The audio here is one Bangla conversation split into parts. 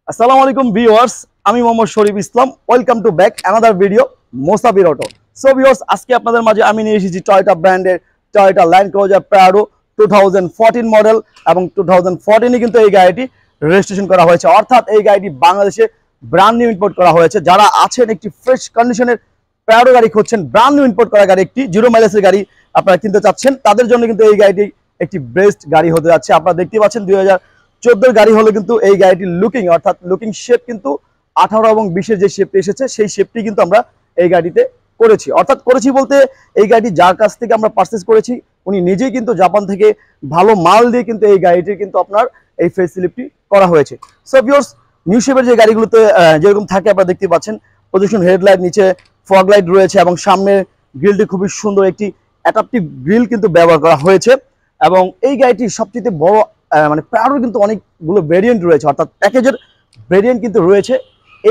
আসসালামু আলাইকুম ভিউয়ার্স, আমি Mohammad Sharif Islam. Welcome to back another video Mosabbir auto. So viewers, আজকে আপনাদের মাঝে আমি নিয়ে এসেছি টয়োটা ব্র্যান্ডের Toyota land cruiser Prado 2014 model এবং 2014 কিন্তু এই গাড়িটি রেজিস্ট্রেশন করা হয়েছে, অর্থাৎ এই গাড়িটি বাংলাদেশে ব্র্যান্ড নিউ ইম্পোর্ট করা হয়েছে। যারা আছেন একটি ফ্রেশ কন্ডিশনের প্রাডো গাড়ি খুঁজছেন, ব্র্যান্ড নিউ ইম্পোর্ট করা গাড়ি, একটি জিরো মাইলেজের গাড়ি আপনারা কিনতে চাচ্ছেন, তাদের জন্য কিন্তু এই গাড়িটি একটি বেস্ট গাড়ি হতে যাচ্ছে। আপনারা দেখতে পাচ্ছেন 2014 গাড়ি হলো কিন্তু এই গাড়িটির লুকিং, অর্থাৎ লুকিং শেপ কিন্তু 18 এবং 20-এর যে শেপটি এসেছে সেই শেপটি কিন্তু আমরা এই গাড়িতে করেছি। অর্থাৎ করেছি বলতে এই গাড়িটি যার কাছ থেকে আমরা পারচেজ করেছি উনি নিজেই কিন্তু জাপান থেকে ভালো মাল দিয়ে কিন্তু এই গাড়িটির কিন্তু আপনার এই ফেসিলিটি করা হয়েছে। সো ভিউয়ার্স, নিউ শেপের যে গাড়িগুলোতে যেরকম থাকে আপনারা দেখতে পাচ্ছেন, প্রজেকশন হেডলাইট, নিচে ফগ লাইট রয়েছে এবং সামনে গ্রিলটি খুবই সুন্দর একটি অ্যাডাপটিভ গ্রিল কিন্তু ব্যবহার করা হয়েছে। এবং এই গাড়িটির সবচেয়ে বড় মানে প্রাডোর কিন্তু অনেকগুলো ভেরিয়েন্ট রয়েছে, অর্থাৎ প্যাকেজের ভেরিয়েন্ট কিন্তু রয়েছে।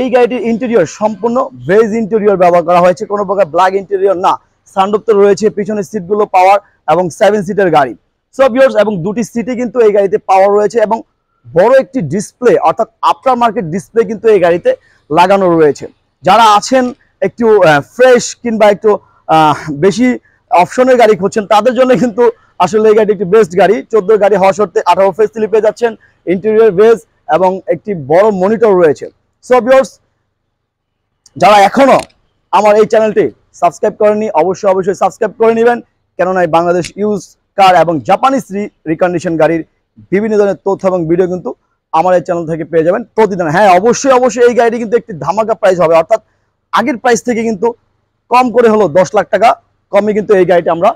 এই গাড়িটির ইন্টেরিয়র সম্পূর্ণ ভেজ ইন্টেরিয়র ব্যবহার করা হয়েছে, কোনো প্রকার ব্ল্যাক ইন্টেরিয়র না। সানরুফ তো রয়েছে, পিছনের সিটগুলো পাওয়ার এবং 7 সিটের গাড়ি। সো ভিউয়ার্স, এবং দুটি সিটে কিন্তু এই গাড়িতে পাওয়ার রয়েছে এবং বড় একটি ডিসপ্লে, অর্থাৎ আফটার মার্কেট ডিসপ্লে কিন্তু এই গাড়িতে লাগানো রয়েছে। যারা আছেন একটু ফ্রেশ কিংবা একটু বেশি অপশনের গাড়ি খুঁজছেন, তাদের জন্য কিন্তু আসলে এই গাড়ি একটি বেস্ট গাড়ি। 14 গাড়ি হওয়া সত্ত্বে 18 ফেসিলিটি পেয়ে যাচ্ছেন, ইন্টেরিয়র ভেজ এবং একটি বড় মনিটর রয়েছে। সো ভিউয়ার্স, যারা এখনো আমার এই চ্যানেলটি সাবস্ক্রাইব করেননি অবশ্যই সাবস্ক্রাইব করে নেবেন, কেননা এই বাংলাদেশ ইউজ কার এবং জাপানিজ রিকন্ডিশন গাড়ির বিভিন্ন ধরনের তথ্য এবং ভিডিও কিন্তু আমার এই চ্যানেল থেকে পেয়ে যাবেন প্রতিদিন। হ্যাঁ, অবশ্যই এই গাড়িটি কিন্তু একটি ধামাকা প্রাইস হবে, অর্থাৎ আগের প্রাইস থেকে কিন্তু কম করে হলো 10 লাখ টাকা কমে কিন্তু এই গাড়িটি আমরা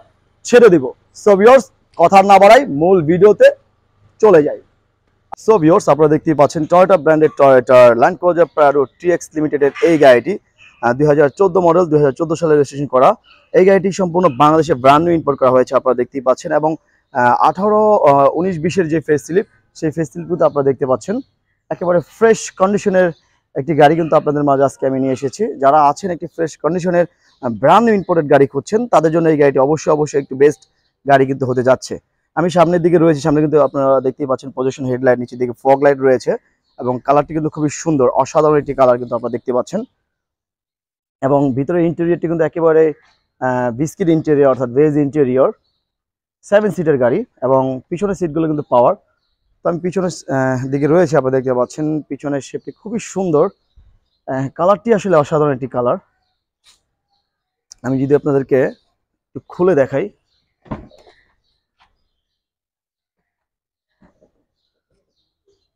ছেড়ে দিব। সো ভিউয়ার্স, কথা না বাড়াই মূল ভিডিওতে চলে যাই। সো ভিউয়ার্স, আপনারা দেখতেই পাচ্ছেন টয়োটা ব্র্যান্ডের Toyota land cruiser Prado TX লিমিটেডের এই গাড়িটি 2014 মডেল, 2014 সালে রেজিস্ট্রেশন করা। এই গাড়িটি সম্পূর্ণ বাংলাদেশে ব্র্যান্ড নিউ ইম্পোর্ট করা হয়েছে, আপনারা দেখতেই পাচ্ছেন। এবং 18, 19, 20-এর যে ফেস স্লিপ, সেই ফেস স্লিপগুলো আপনারা দেখতে পাচ্ছেন। একেবারে ফ্রেশ কন্ডিশনের একটি গাড়ি কিন্তু আপনাদের মাঝে আজকে আমি নিয়ে এসেছি। যারা আছেন একটি ফ্রেশ কন্ডিশনের ব্র্যান্ড নিউ ইম্পোর্টেড গাড়ি খুঁজছেন, তাদের জন্য এই গাড়িটি অবশ্যই একটু বেস্ট গাড়ি কিন্তু হতে যাচ্ছে। আমি সামনের দিকে রয়েছে, সামনে কিন্তু আপনারা দেখতেই পাচ্ছেন প্রজেকশন হেডলাইট, নিচের দিকে ফগ লাইট রয়েছে এবং কালারটি কিন্তু খুবই সুন্দর, অসাধারণ একটি কালার কিন্তু আপনারা দেখতে পাচ্ছেন। এবং ভিতরে ইন্টেরিয়রটি কিন্তু একেবারে বিস্কিট ইন্টেরিয়র, অর্থাৎ ভেজ ইন্টেরিয়র, 7 সিটের গাড়ি এবং পিছনের সিটগুলো কিন্তু পাওয়ার। তো আমি পিছনের দিকে রয়েছে, আপনারা দেখতে পাচ্ছেন পিছনের শেপটি খুবই সুন্দর, কালারটি আসলে অসাধারণ একটি কালার। আমি যদি আপনাদেরকে একটু খুলে দেখাই,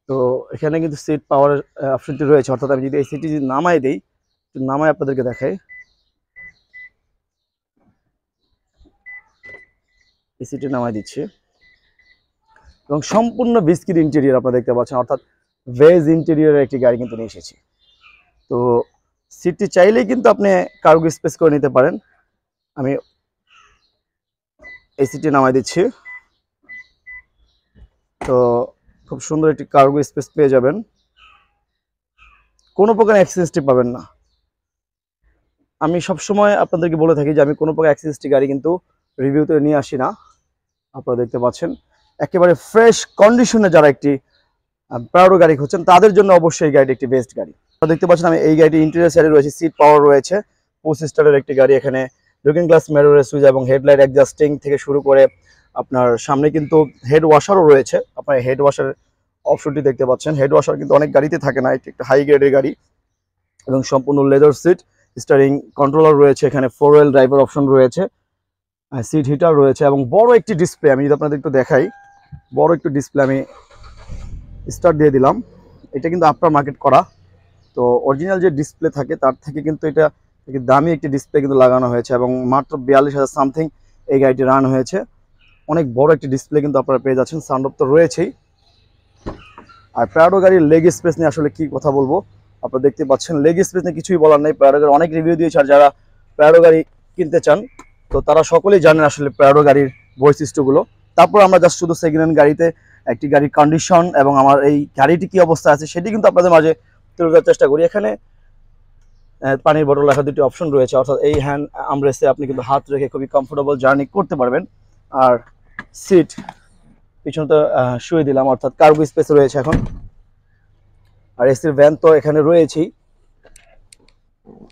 তো এখানে কিন্তু সিট পাওয়ার অপশনটি রয়েছে, অর্থাৎ আমি যদি এই সিটটি নামাই দেই, নামাই আপনাদেরকে দেখাই, এই সিটটি নামাই দিচ্ছি এবং সম্পূর্ণ বিস্কিট ইন্টেরিয়র আপনারা দেখতে পাচ্ছেন, অর্থাৎ ভেজ ইন্টেরিয়রের একটি গাড়ি কিন্তু নিয়ে এসেছি। তো সিটটি চাইলেই কিন্তু আপনি কার্গো স্পেস করে নিতে পারেন। আমি এই সিটটি নামাই দিচ্ছি, তো খুব সুন্দর একটি কার্গো স্পেস পেয়ে যাবেন, কোনো প্রকার অ্যাক্সিডেন্টটি পাবেন না। আমি সবসময় আপনাদেরকে বলে থাকি যে আমি কোনো প্রকার অ্যাক্সিডেন্টটি গাড়ি কিন্তু রিভিউতে নিয়ে আসি না। আপনারা দেখতে পাচ্ছেন একেবারে ফ্রেশ কন্ডিশনে যারা একটি প্রাডো গাড়ি খুঁজছেন, তাদের জন্য অবশ্যই এই গাড়িটি একটি বেস্ট গাড়ি। আপনারা দেখতে পাচ্ছেন আমি এই গাড়িটি ইন্টেরিয়র সাইডে রয়েছে, সিট পাওয়ার রয়েছে, 25 স্টারের একটি গাড়ি। এখানে লুকিং গ্লাস, মিররের সুইচ এবং হেডলাইট অ্যাডজাস্টিং থেকে শুরু করে আপনার সামনে কিন্তু হেড ওয়াশারও রয়েছে। আপনার হেড ওয়াশার অপশনটি দেখতে পাচ্ছেন, হেড ওয়াশার কিন্তু অনেক গাড়িতে থাকে না, এটি একটা হাই গ্রেডের গাড়ি। এবং সম্পূর্ণ লেদার সিট, স্টিয়ারিং কন্ট্রোলার রয়েছে, এখানে 4 হুইল ড্রাইভার অপশন রয়েছে, সিট হিটার রয়েছে এবং বড় একটি ডিসপ্লে। আমি যদি আপনাদের একটু দেখাই, বড় একটু ডিসপ্লে, আমি স্টার্ট দিয়ে দিলাম। এটা কিন্তু আফটার মার্কেট করা, তো অরিজিনাল যে ডিসপ্লে থাকে তার থেকে কিন্তু এটা দামি একটি ডিসপ্লে কিন্তু লাগানো হয়েছে এবং মাত্র 42,000 সামথিং এই গাড়িটি রান হয়েছে। অনেক বড় একটি ডিসপ্লে কিন্তু আপনারা পেয়ে যাচ্ছেন, সানরুফ তো রয়েছেই। আর প্রাডো গাড়ির লেগ স্পেস নিয়ে আসলে কি কথা বলবো, আপনারা দেখতে পাচ্ছেন লেগ স্পেস নিয়ে কিছুই বলার নেই। প্রাডো গাড়ি অনেক রিভিউ দিয়েছে, আর যারা প্রাডো গাড়ি কিনতে চান তো তারা সকলেই জানেন আসলে প্রাডো গাড়ির বৈশিষ্ট্যগুলো। তারপর আমরা জাস্ট শুধু সেকেন্ড হ্যান্ড গাড়িতে একটি গাড়ির কন্ডিশন এবং আমার এই গাড়িটি কি অবস্থা আছে সেটি কিন্তু আপনাদের মাঝে তুলে ধরার চেষ্টা করি। এখানে পানির বোতল রাখার দুটি অপশন রয়েছে, অর্থাৎ এই হ্যান্ড আমরেসে আপনি কিন্তু হাত রেখে খুবই কমফোর্টেবল জার্নি করতে পারবেন। আর সিট পিছনে তো শুয়ে দিলাম, অর্থাৎ কার্গো স্পেস রয়েছে। এখন আর এসির ভ্যান তো এখানে রয়েছেই,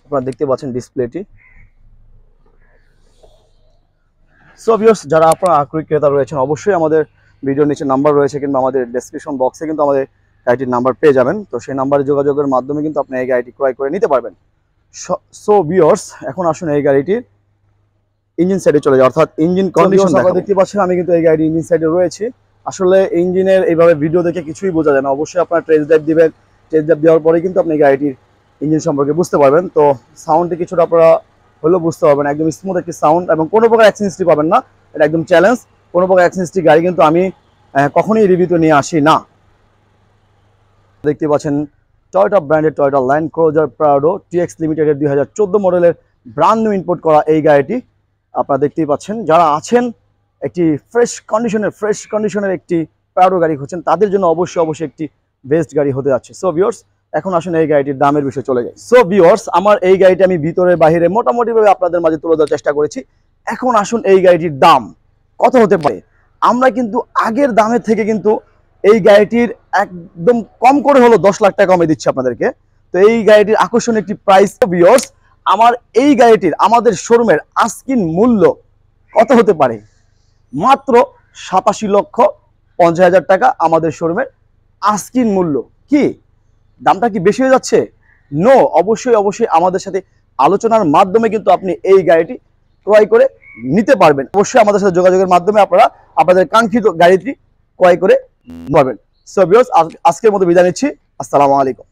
আপনারা দেখতে পাচ্ছেন ডিসপ্লেটি। সো ভিউয়ার্স, যারা আপনারা আগ্রহী ক্রেতা রয়েছেন অবশ্যই আমাদের ভিডিওর নিচে নাম্বার রয়েছে কিংবা আমাদের ডেসক্রিপশন বক্সে কিন্তু আমাদের গাড়িটির নাম্বার পেয়ে যাবেন। তো সেই নাম্বারে যোগাযোগের মাধ্যমে কিন্তু আপনি এই গাড়িটি ক্রয় করে নিতে পারবেন। সো ভিউয়ার্স, এখন আসুন এই গাড়িটির ইঞ্জিন সাইডে চলে যায়, অর্থাৎ ইঞ্জিন কন্ডিশন আপনারা দেখতে পাচ্ছেন। আমি কিন্তু এই গাড়ির ইঞ্জিন সাইডে রয়েছি। আসলে ইঞ্জিনের এইভাবে ভিডিও দেখে কিছুই বোঝা যায় না, অবশ্যই আপনারা টেস্ট ড্রাইভ দিবেন। টেস্ট ড্রাইভ দেওয়ার পরে কিন্তু আপনি গাড়িটির ইঞ্জিন সম্পর্কে বুঝতে পারবেন। তো সাউন্ডটি কিছুটা আপনারা হলেও বুঝতে পারবেন, একদম স্মুথ একটি সাউন্ড এবং কোনো প্রকার অ্যাক্সিডেন্ট পাবেন না, এটা একদম চ্যালেঞ্জ। কোনো প্রকার অ্যাক্সিডেন্ট গাড়ি কিন্তু আমি কখনোই রিভিউতে নিয়ে আসি না। দেখতে পাচ্ছেন টয়োটা ব্র্যান্ডের Toyota land cruiser Prado TX লিমিটেডের 2014 মডেলের ব্র্যান্ড নিউ ইম্পোর্ট করা এই গাড়িটি আপনারা দেখতেই পাচ্ছেন। যারা আছেন একটি ফ্রেশ কন্ডিশনের একটি প্রাডো গাড়ি খুঁজছেন, তাদের জন্য অবশ্যই একটি বেস্ট গাড়ি হতে যাচ্ছে। সো ভিউয়ার্স, এখন আসুন এই গাড়িটির দামের বিষয়ে চলে যায়। সো ভিউয়ার্স, আমার এই গাড়িটি আমি ভিতরে বাহিরে মোটামুটিভাবে আপনাদের মাঝে তুলে দেওয়ার চেষ্টা করেছি। এখন আসুন এই গাড়িটির দাম কত হতে পারে। আমরা কিন্তু আগের দামের থেকে কিন্তু এই গাড়িটির একদম কম করে হলো 10 লাখ টাকা কমে দিচ্ছি আপনাদেরকে। তো এই গাড়িটির আকর্ষণীয় একটি প্রাইস। ভিউয়ার্স, আমার এই গাড়িটির আমাদের শোরুমের আস্কিন মূল্য কত হতে পারে? মাত্র 87,50,000 টাকা আমাদের শোরুমের আস্কিন মূল্য। কি দামটা কি বেশি হয়ে যাচ্ছে? নো, অবশ্যই আমাদের সাথে আলোচনার মাধ্যমে কিন্তু আপনি এই গাড়িটি ক্রয় করে নিতে পারবেন। অবশ্যই আমাদের সাথে যোগাযোগের মাধ্যমে আপনারা আপনাদের কাঙ্ক্ষিত গাড়িটি ক্রয় করে পারবেন। সো ভিউয়ার্স, আজকের মতো বিদায় নিচ্ছি। আসসালামু আলাইকুম।